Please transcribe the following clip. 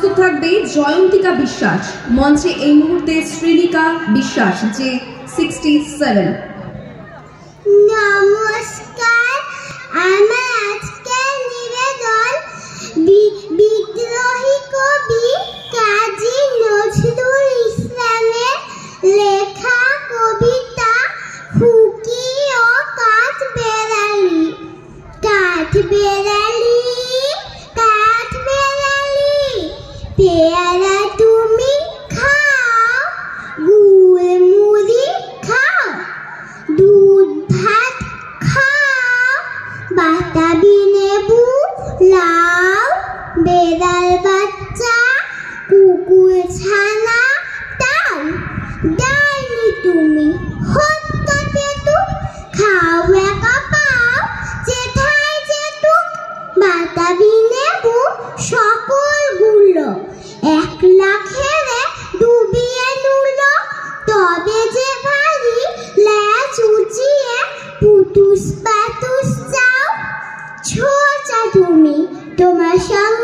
প্রস্তুত থাকবে জয়ন্তিকা বিশ্বাস, মঞ্চে এই মুহূর্তে শ্রীনিকা বিশ্বাস যে 67। নমস্কার, আমার আজকের নিবেদন বিদ্রোহী কবি কাজী নজরুল ইসলামের লেখা কবিতা খুকি ও কাঠবেড়ালি। কাঠবেড়ালি, কাঠবেড়ালি, পেয়ারা তুমি খাও, গুড় মুড়ি খাও, দুধ ভাত খাও, বাতাবি লেবু লাও, বেড়াল বাচ্চা কুকুর ছানা দাও। ডাইনি তুমি হত্যা পেটুক, খাও একা পাও, যেথায় যেটুক, বাতাবি লেবু সকল গুলো, একলা খেলে ডুবিয়ে নুল, তবে যে ভারী ল্যাজ উঁচিয়ে পুতুস পাতুস যাও। ছোচা তুমি তোমার সঙ্গে